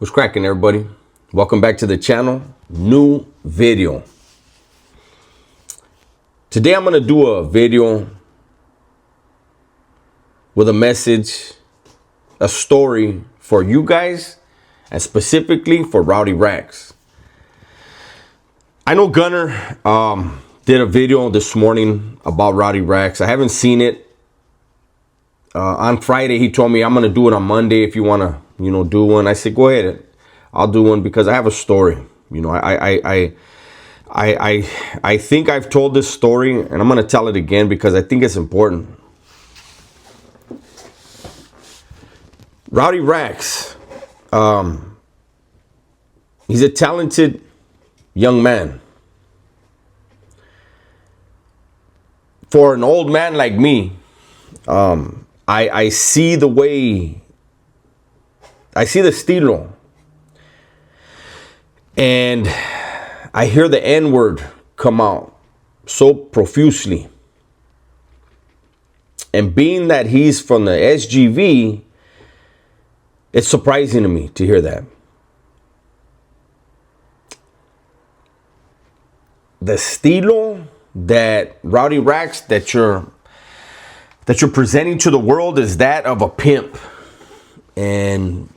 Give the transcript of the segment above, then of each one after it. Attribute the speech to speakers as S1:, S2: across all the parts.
S1: What's cracking, everybody? Welcome back to the channel. New video. Today I'm going to do a video with a message, a story for you guys, and specifically for Rowdy Rax. I know Gunner did a video this morning about Rowdy Rax. I haven't seen it. On Friday, he told me I'm going to do it on Monday if you want to, do one. I said, go ahead. I'll do one because I have a story. I think I've told this story, and I'm going to tell it again because I think it's important. Rowdy Rax, he's a talented young man. For an old man like me, I see the way, I see the estilo, and I hear the N-word come out so profusely. And being that he's from the SGV, it's surprising to me to hear that. The estilo that Rowdy Rax that you're presenting to the world is that of a pimp. And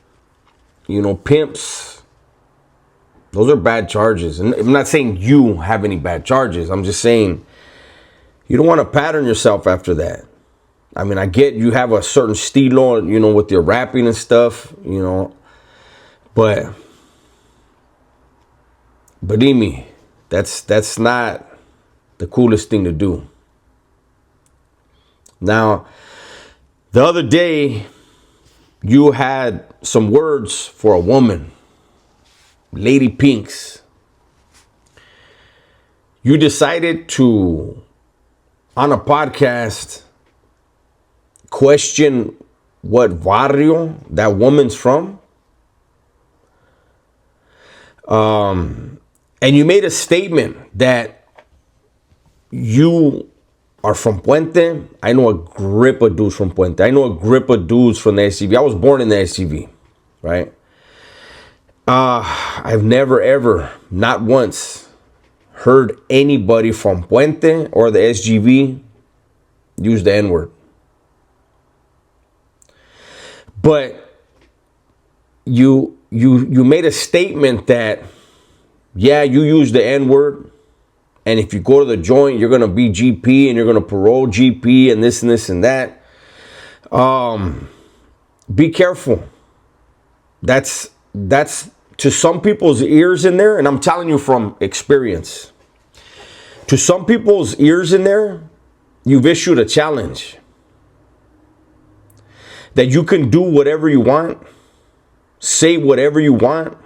S1: pimps, those are bad charges. And I'm not saying you have any bad charges. I'm just saying you don't want to pattern yourself after that. I mean, I get you have a certain stilo, with your rapping and stuff, but believe me, that's not the coolest thing to do. Now, the other day, you had some words for a woman, Lady Pinks. You decided to, on a podcast, question what barrio that woman's from. And you made a statement that you are from Puente. I know a grip of dudes from Puente. I know a grip of dudes from the SCV. I was born in the SCV, right? I've never, ever, not once, heard anybody from Puente or the SGV use the N-word. But you made a statement that, yeah, you use the N-word, and if you go to the joint, you're going to be GP and you're going to parole GP and this and this and that. Be careful. That's to some people's ears in there, and I'm telling you from experience. To some people's ears in there, you've issued a challenge. That you can do whatever you want, say whatever you want,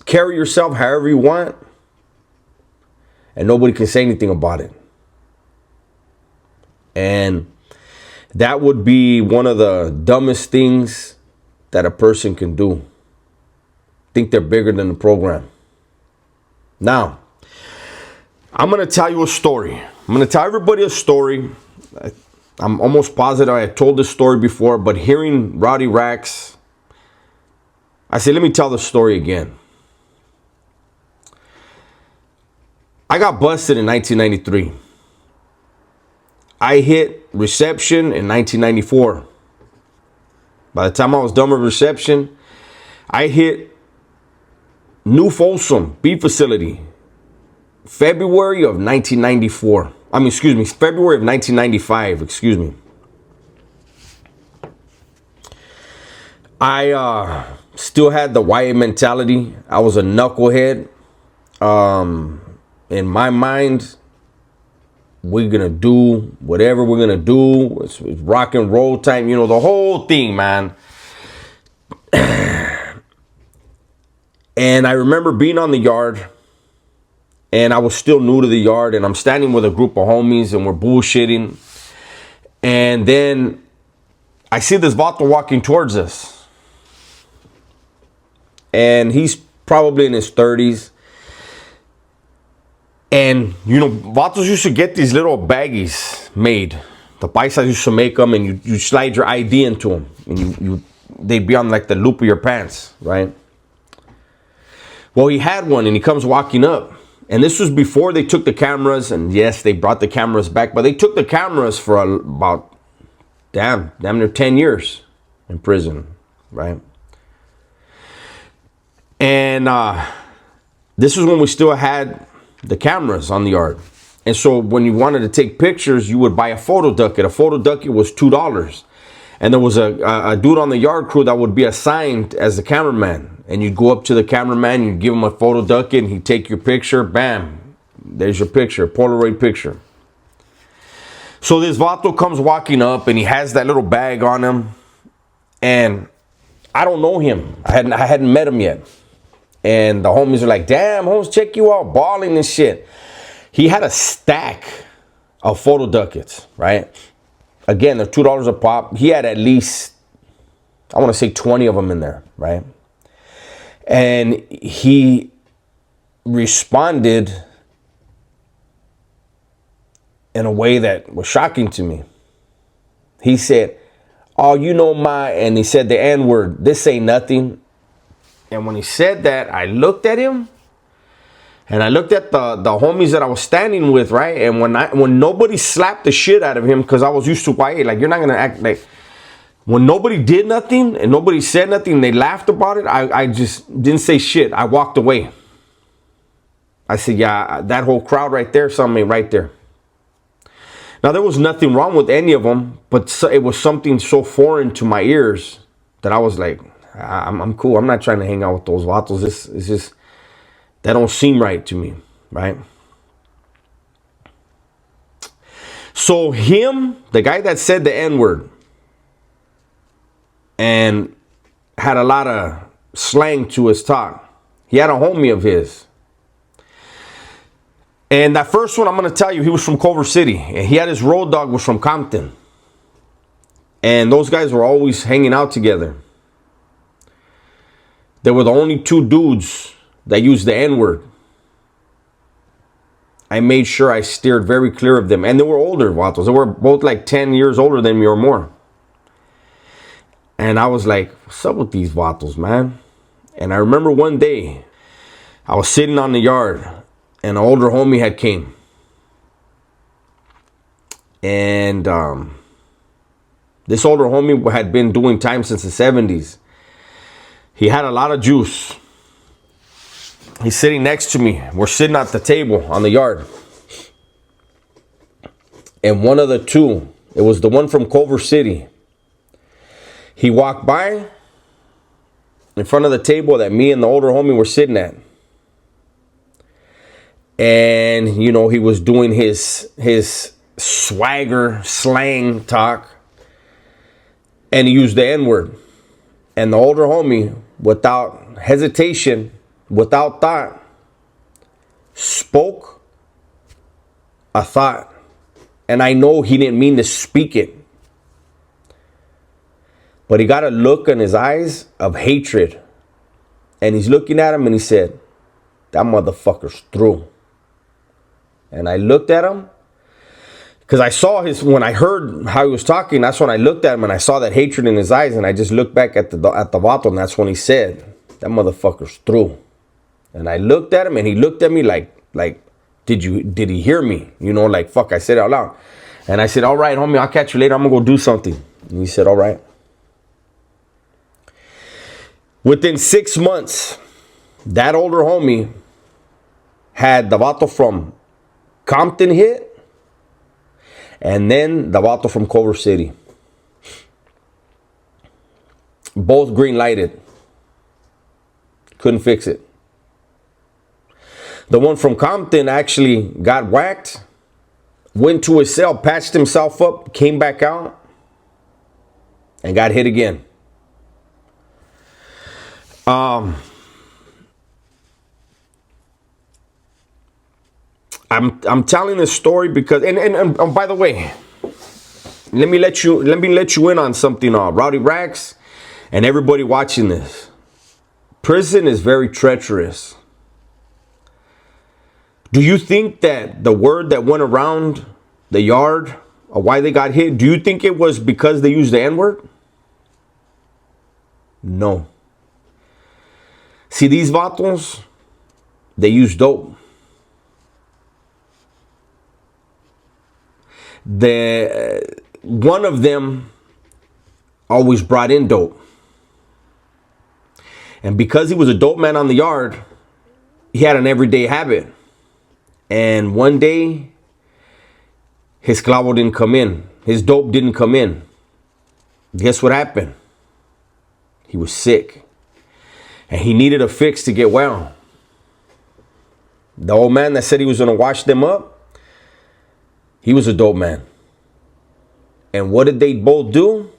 S1: carry yourself however you want, and nobody can say anything about it. And that would be one of the dumbest things that a person can do. Think they're bigger than the program. Now, I'm going to tell you a story. I'm going to tell everybody a story. I'm almost positive I told this story before, but hearing Rowdy Rax, I said, let me tell the story again. I got busted in 1993. I hit reception in 1994. By the time I was done with reception, I hit New Folsom Beef Facility, February of 1994. February of 1995, I still had the YA mentality. I was a knucklehead. In my mind, we're going to do whatever we're going to do. It's rock and roll time, the whole thing, man. And I remember being on the yard, and I was still new to the yard, and I'm standing with a group of homies, and we're bullshitting. And then I see this vato walking towards us. And he's probably in his 30s. And, vatos used to get these little baggies made. The paisas used to make them, and you slide your ID into them. And they'd be on like the loop of your pants, right? Well, he had one, and he comes walking up. And this was before they took the cameras. And yes, they brought the cameras back. But they took the cameras for about, damn near 10 years in prison, right? And this was when we still had the cameras on the yard. And so when you wanted to take pictures, you would buy a photo ducket. A photo ducket was $2. And there was a dude on the yard crew that would be assigned as the cameraman. And you'd go up to the cameraman, you'd give him a photo ducket, and he'd take your picture. Bam, there's your picture, Polaroid picture. So this vato comes walking up, and he has that little bag on him. And I don't know him. I hadn't met him yet. And the homies are like, damn, Holmes, check you out, balling and shit. He had a stack of photo ducats, right? Again, they're $2 a pop. He had at least, I want to say 20 of them in there, right? And he responded in a way that was shocking to me. He said, oh, you know and he said the N-word, this ain't nothing. And when he said that, I looked at him, and I looked at the homies that I was standing with, right? And when nobody slapped the shit out of him, because I was used to YA, like, you're not gonna act like, when nobody did nothing and nobody said nothing, they laughed about it, I just didn't say shit. I walked away. I said, yeah, that whole crowd right there, something right there. Now, there was nothing wrong with any of them, but it was something so foreign to my ears that I was like, I'm cool. I'm not trying to hang out with those vatos. This is just, that don't seem right to me, right? So him, the guy that said the N-word and had a lot of slang to his talk, he had a homie of his. And that first one, I'm going to tell you, he was from Culver City. And he had his road dog was from Compton. And those guys were always hanging out together. They were the only two dudes that used the N-word. I made sure I steered very clear of them. And they were older vatos. They were both like 10 years older than me or more. And I was like, what's up with these vatos, man? And I remember one day, I was sitting on the yard, and an older homie had came. And this older homie had been doing time since the 70s. He had a lot of juice. He's sitting next to me. We're sitting at the table on the yard. And one of the two, it was the one from Culver City. He walked by in front of the table that me and the older homie were sitting at. And, you know, he was doing his swagger, slang talk. And he used the N-word. And the older homie, without hesitation, without thought, spoke a thought. And I know he didn't mean to speak it. But he got a look in his eyes of hatred. And he's looking at him and he said, that motherfucker's through. And I looked at him. Because I saw when I heard how he was talking, that's when I looked at him and I saw that hatred in his eyes. And I just looked back at the vato, and that's when he said, that motherfucker's through. And I looked at him and he looked at me like, did he hear me? You know, like, fuck, I said it out loud. And I said, all right, homie, I'll catch you later. I'm going to go do something. And he said, all right. Within 6 months, that older homie had the vato from Compton hit. And then the vato from Culver City. Both green lighted. Couldn't fix it. The one from Compton actually got whacked. Went to his cell, patched himself up, came back out. And got hit again. I'm telling this story because and by the way, let me let you in on something, Rowdy Rax and everybody watching this. Prison is very treacherous. Do you think that the word that went around the yard of why they got hit, do you think it was because they used the N-word? No. See, these vatos, they use dope. One of them always brought in dope. And because he was a dope man on the yard, he had an everyday habit. And one day, his clavo didn't come in. His dope didn't come in. Guess what happened? He was sick. And he needed a fix to get well. The old man that said he was going to wash them up, he was a dope man. And what did they both do?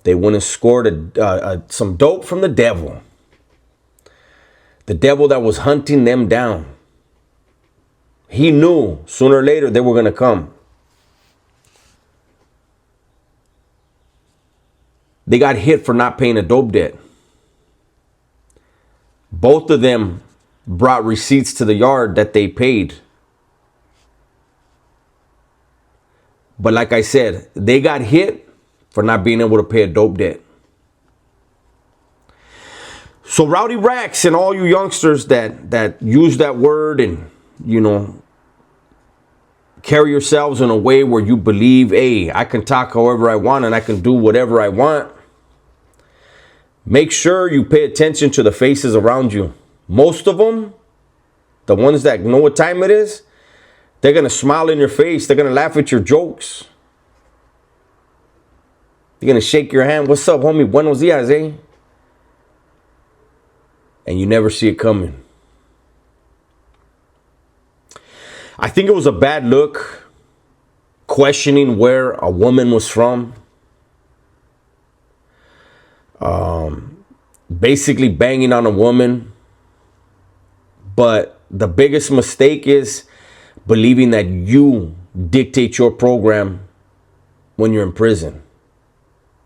S1: They went and scored some dope from the devil. The devil that was hunting them down. He knew sooner or later they were going to come. They got hit for not paying a dope debt. Both of them brought receipts to the yard that they paid. But like I said, they got hit for not being able to pay a dope debt. So Rowdy Rax and all you youngsters that use that word and, carry yourselves in a way where you believe, hey, I can talk however I want and I can do whatever I want. Make sure you pay attention to the faces around you. Most of them, the ones that know what time it is, they're going to smile in your face. They're going to laugh at your jokes. They're going to shake your hand. What's up, homie? Buenos dias, eh? And you never see it coming. I think it was a bad look questioning where a woman was from. Basically banging on a woman. But the biggest mistake is believing that you dictate your program when you're in prison.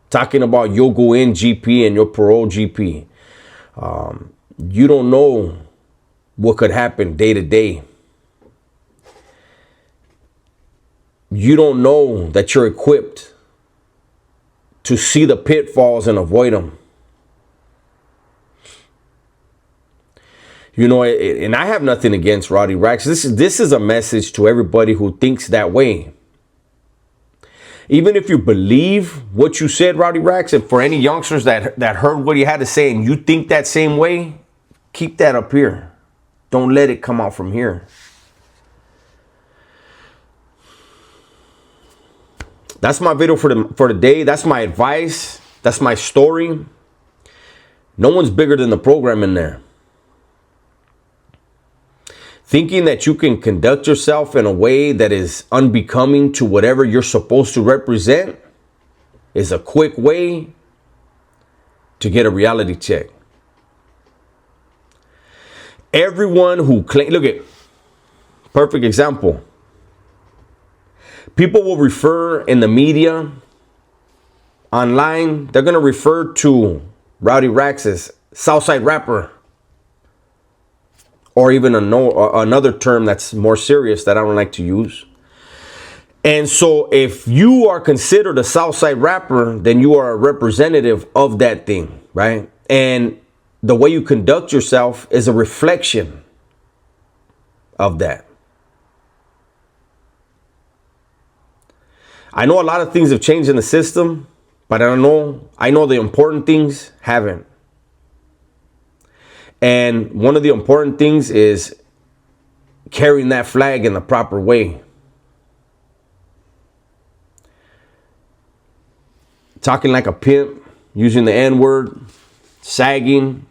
S1: Talking about your go-in GP and your parole GP. You don't know what could happen day to day. You don't know that you're equipped to see the pitfalls and avoid them. And I have nothing against Rowdy Rax. This is a message to everybody who thinks that way. Even if you believe what you said, Rowdy Rax, and for any youngsters that heard what you had to say and you think that same way, keep that up here. Don't let it come out from here. That's my video for the day. That's my advice. That's my story. No one's bigger than the program in there. Thinking that you can conduct yourself in a way that is unbecoming to whatever you're supposed to represent is a quick way to get a reality check. Everyone who claims, look at, perfect example. People will refer in the media, online, they're going to refer to Rowdy Rax as Southside rapper. Or even another term that's more serious that I don't like to use. And so if you are considered a Southside rapper, then you are a representative of that thing, right? And the way you conduct yourself is a reflection of that. I know a lot of things have changed in the system, but I know the important things haven't. And one of the important things is carrying that flag in the proper way. Talking like a pimp, using the N-word, sagging.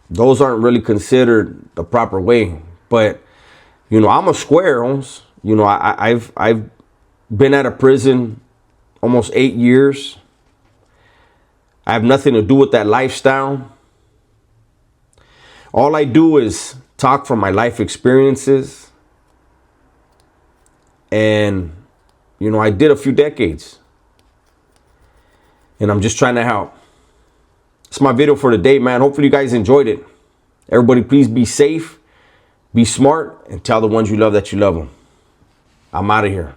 S1: Those aren't really considered the proper way. But, I'm a square, Holmes. I've been out of prison almost 8 years. I have nothing to do with that lifestyle. All I do is talk from my life experiences. And, I did a few decades. And I'm just trying to help. It's my video for today, man. Hopefully you guys enjoyed it. Everybody, please be safe, be smart, and tell the ones you love that you love them. I'm out of here.